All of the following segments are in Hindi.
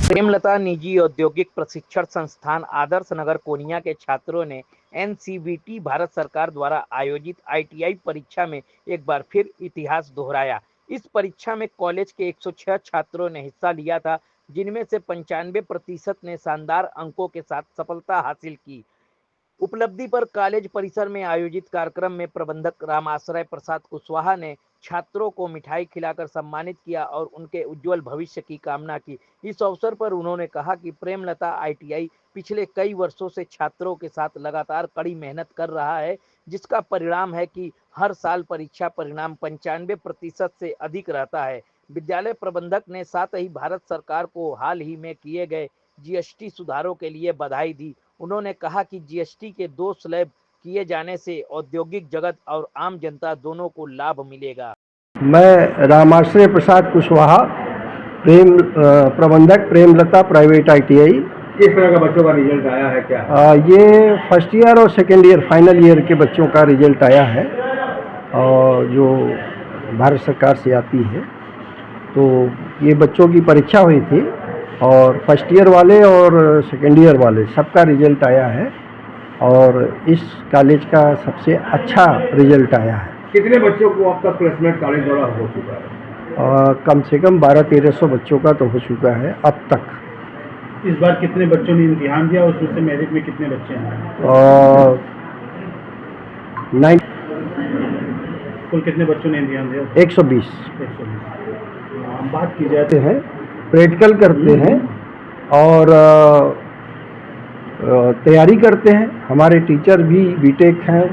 प्रेमलता निजी औद्योगिक प्रशिक्षण संस्थान आदर्श नगर कोनिया के छात्रों ने एनसीवीटी भारत सरकार द्वारा आयोजित आईटीआई परीक्षा में एक बार फिर इतिहास दोहराया। इस परीक्षा में कॉलेज के 106 छात्रों ने हिस्सा लिया था, जिनमें से 95% ने शानदार अंकों के साथ सफलता हासिल की। उपलब्धि पर कॉलेज परिसर में आयोजित कार्यक्रम में प्रबंधक रामाश्रय प्रसाद कुशवाहा ने छात्रों को मिठाई खिलाकर सम्मानित किया और उनके उज्जवल भविष्य की कामना की। इस अवसर पर उन्होंने कहा कि प्रेमलता आईटीआई पिछले कई वर्षों से छात्रों के साथ लगातार कड़ी मेहनत कर रहा है, जिसका परिणाम है कि हर साल परीक्षा परिणाम 95% से अधिक रहता है। विद्यालय प्रबंधक ने साथ ही भारत सरकार को हाल ही में किए गए जीएसटी सुधारों के लिए बधाई दी। उन्होंने कहा कि जीएसटी के 2 स्लैब किए जाने से औद्योगिक जगत और आम जनता दोनों को लाभ मिलेगा। मैं रामाश्रय प्रसाद कुशवाहा, प्रबंधक प्रेमलता प्राइवेट आईटीआई। किस तरह का बच्चों का रिजल्ट आया है क्या? ये फर्स्ट ईयर और सेकेंड ईयर फाइनल ईयर के बच्चों का रिजल्ट आया है और जो भारत सरकार से आती है। तो ये बच्चों की परीक्षा हुई थी और फर्स्ट ईयर वाले और सेकेंड ईयर वाले सबका रिजल्ट आया है और इस कॉलेज का सबसे अच्छा रिजल्ट आया है। कितने बच्चों को अब तक प्लेसमेंट कॉलेज द्वारा हो चुका है? कम से कम 1200-1300 बच्चों का तो हो चुका है अब तक। इस बार कितने बच्चों ने इम्तिहान दिया, उसमें से मेरिट में कितने बच्चे हैं? कुल कितने बच्चों ने इम्तिहान दिया? 120। हम बात की जाते हैं, प्रैक्टिकल करते हैं और तैयारी करते हैं। हमारे टीचर भी बीटेक हैं,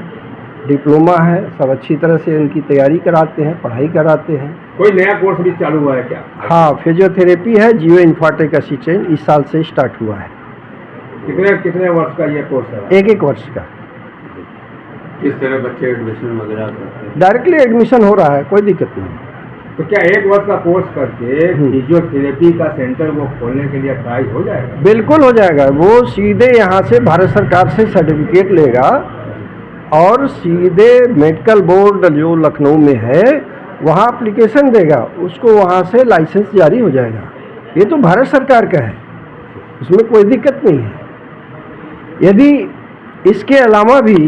डिप्लोमा है, सब अच्छी तरह से उनकी तैयारी कराते हैं, पढ़ाई कराते हैं। कोई नया कोर्स भी चालू हुआ है क्या? हाँ, फिजियोथेरेपी है, जियो इन्फार्टेक असिस्टेंट इस साल से स्टार्ट हुआ है। कितने वर्ष का ये कोर्स है? 1 वर्ष का। किस तरह बच्चे एडमिशन वगैरह करते हैं? डायरेक्टली एडमिशन हो रहा है, कोई दिक्कत नहीं। तो क्या 1 वर्ष का कोर्स करके फिजियोथेरेपी का सेंटर वो खोलने के लिए ट्राई हो जाएगा? बिल्कुल हो जाएगा। वो सीधे यहाँ से भारत सरकार से सर्टिफिकेट लेगा और सीधे मेडिकल बोर्ड जो लखनऊ में है वहाँ एप्लीकेशन देगा, उसको वहाँ से लाइसेंस जारी हो जाएगा। ये तो भारत सरकार का है, उसमें कोई दिक्कत नहीं है। यदि इसके अलावा भी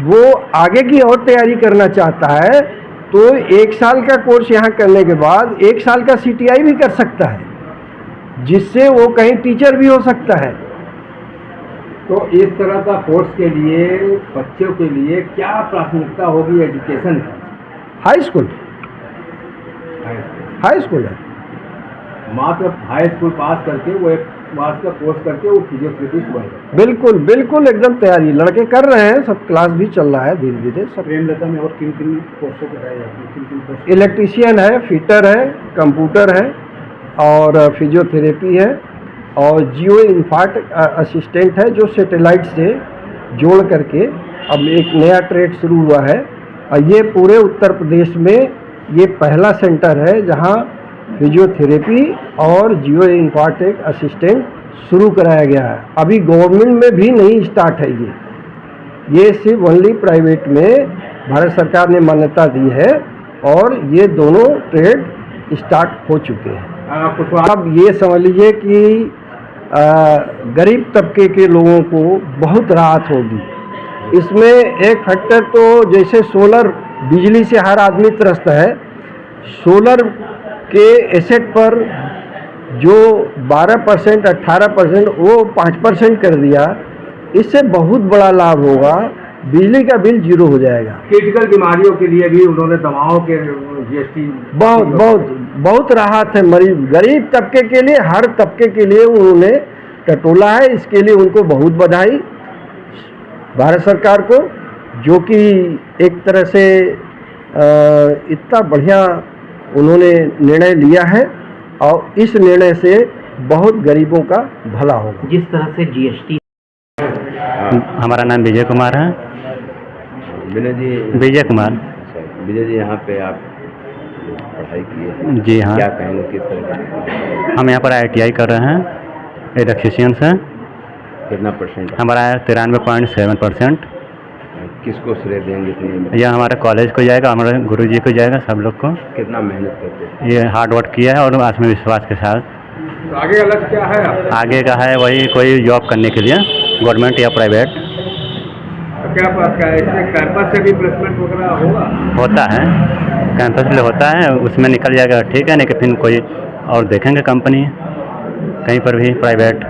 वो आगे की और तैयारी करना चाहता है तो 1 साल का कोर्स यहाँ करने के बाद 1 साल का सीटीआई भी कर सकता है, जिससे वो कहीं टीचर भी हो सकता है। तो इस तरह का कोर्स के लिए बच्चों के लिए क्या प्राथमिकता होगी एजुकेशन? हाई स्कूल है। मात्र हाई स्कूल पास करके वो 1 मास का कोर्स करके वो फिजियोथेरेपिस्ट बन गए। बिल्कुल एकदम तैयारी लड़के कर रहे हैं, सब क्लास भी चल रहा है धीरे धीरे सब। प्रेमलता में और किन कोर्सों को कराया जाता है? इलेक्ट्रीशियन है, फिटर है, कंप्यूटर है और फिजियोथेरेपी है और जियो इन्फार्टेक असिस्टेंट है, जो सैटेलाइट से जोड़ करके अब एक नया ट्रेड शुरू हुआ है। और ये पूरे उत्तर प्रदेश में ये पहला सेंटर है जहां फिजियोथेरेपी और जियो इन्फार्टेक असिस्टेंट शुरू कराया गया है। अभी गवर्नमेंट में भी नहीं स्टार्ट है ये सिर्फ ओनली प्राइवेट में भारत सरकार ने मान्यता दी है और ये दोनों ट्रेड स्टार्ट हो चुके हैं। अब ये समझ लीजिए कि गरीब तबके के लोगों को बहुत राहत होगी इसमें। एक फैक्टर तो जैसे सोलर, बिजली से हर आदमी त्रस्त है, सोलर के एसेट पर जो 12% 18% वो 5% कर दिया, इससे बहुत बड़ा लाभ होगा। बिजली का बिल 0 हो जाएगा। क्रिटिकल बीमारियों के लिए भी उन्होंने दवाओं के जीएसटी बहुत राहत है। मरीज गरीब तबके के लिए, हर तबके के लिए उन्होंने टटोला है। इसके लिए उनको बहुत बधाई भारत सरकार को, जो कि एक तरह से इतना बढ़िया उन्होंने निर्णय लिया है और इस निर्णय से बहुत गरीबों का भला होगा। जिस तरह से जीएसटी। हमारा नाम विजय कुमार है। विजय कुमार। विजय जी, यहाँ पे आप पढ़ाई किए? जी हाँ। क्या कहेंगे, किस तरह? हम यहाँ पर आईटीआई कर रहे हैं, इलेक्ट्रीशियन से। कितना परसेंट? हमारा 93.7%। किसको श्रेय देंगे? यह हमारे कॉलेज को जाएगा, हमारे गुरुजी को जाएगा, सब लोग को। कितना मेहनत करते हैं? ये हार्ड वर्क किया है और आत्मविश्वास के साथ तो आगे का लक्ष्य क्या है आपका? आगे का है वही कोई जॉब करने के लिए, गवर्नमेंट या प्राइवेट। तो क्या बात का इससे कैंपस से भी प्लेसमेंट वगैरह होगा? होता है, कैंपस में होता है, उसमें निकल जाएगा ठीक है, नहीं कि फिर कोई और देखेंगे कंपनी कहीं पर भी प्राइवेट।